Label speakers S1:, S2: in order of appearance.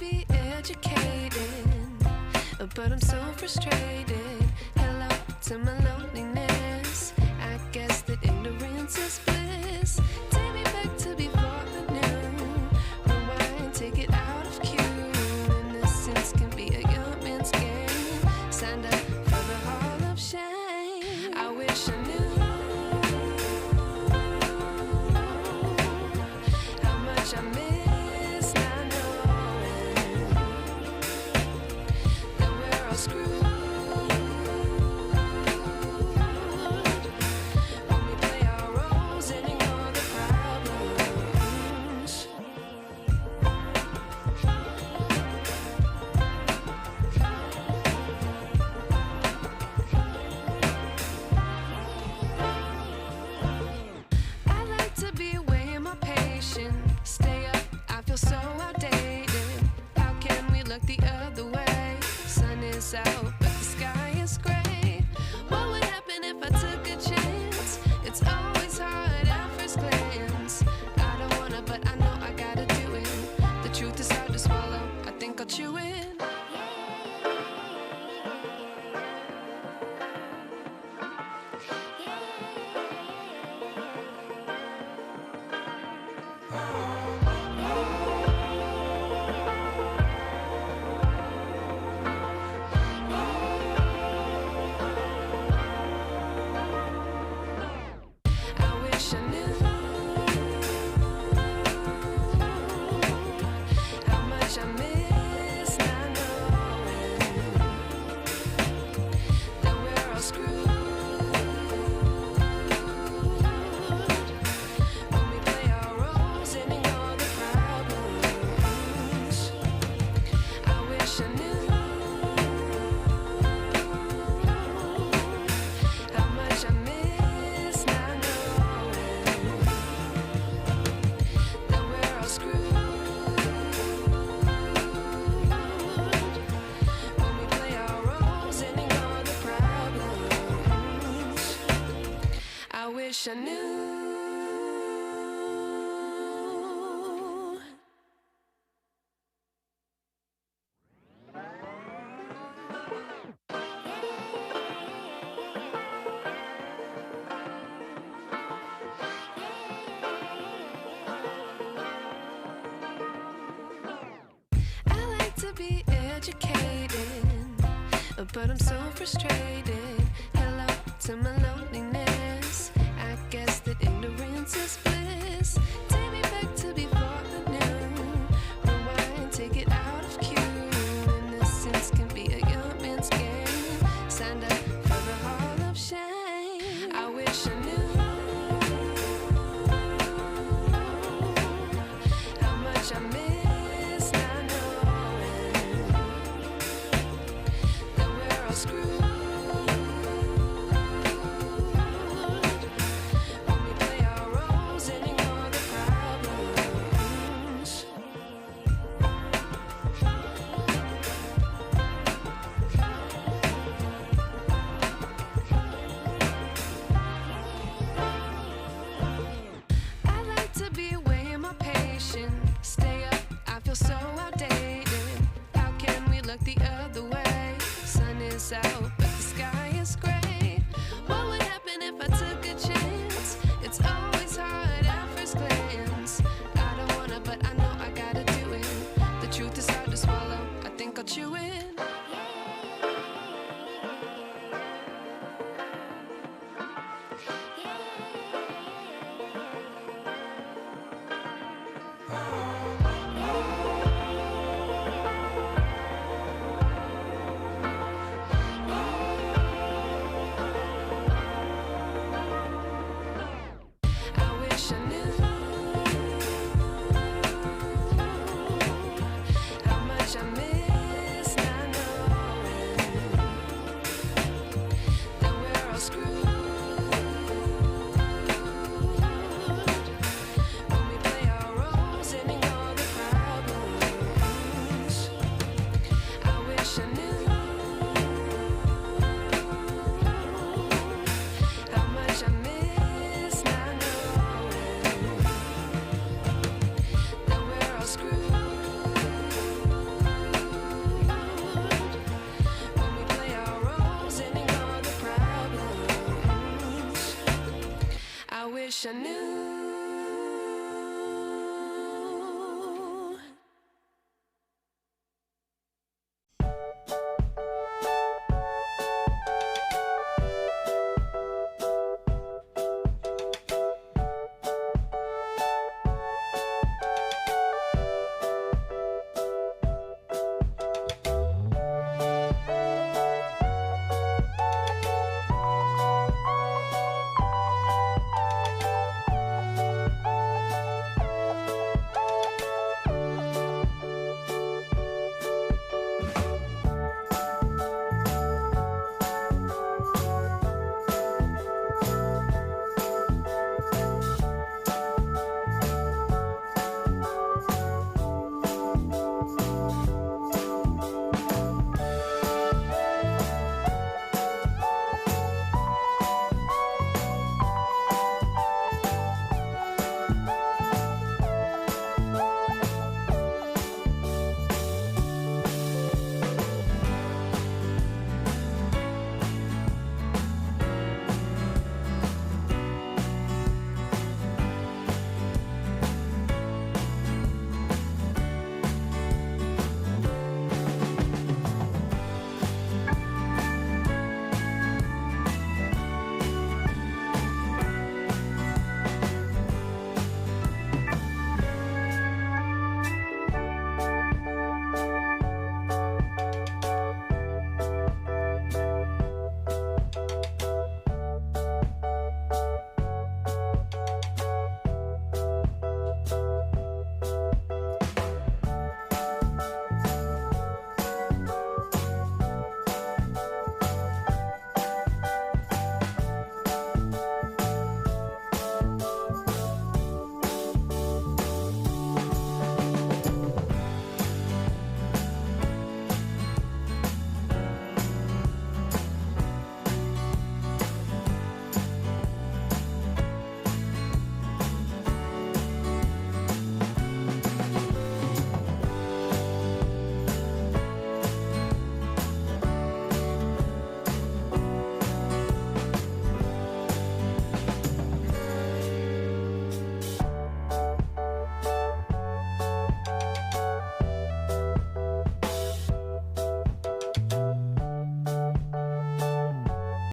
S1: be educated, but I'm so frustrated. Hello to my loneliness. I guess that ignorance is bliss. Take me back to before I knew. Rewind, take it out of cue. Innocence can be a young man's game. Signed up for the hall of shame. I wish I knew how much I miss not knowing that we're all screwed when we play our roles and ignore the problems. I like to be way more patient. Stay up, I feel so outdated. How can we look the other way? Sun is out, but the sky is gray. What would happen if I took a chance? It's always hard at first glance. I don't wanna, but I know I gotta do it. The truth is hard to swallow, I think I'll chew it. I wish I knew how much I miss not knowing that we're all screwed when we play our roles and ignore the problems. I wish I knew how much I miss not knowing that we're all screwed when we play our roles and ignore the problems. I wish I knew. I like to be educated, but I'm so frustrated. Hello to my loneliness. I guess that ignorance is bliss. Take me back to before I knew. Rewind, take it out of cue. Innocence can be a young man's game. Signed up for the hall of shame. I wish I knew how much I miss not knowing that we're all screwed wish I knew.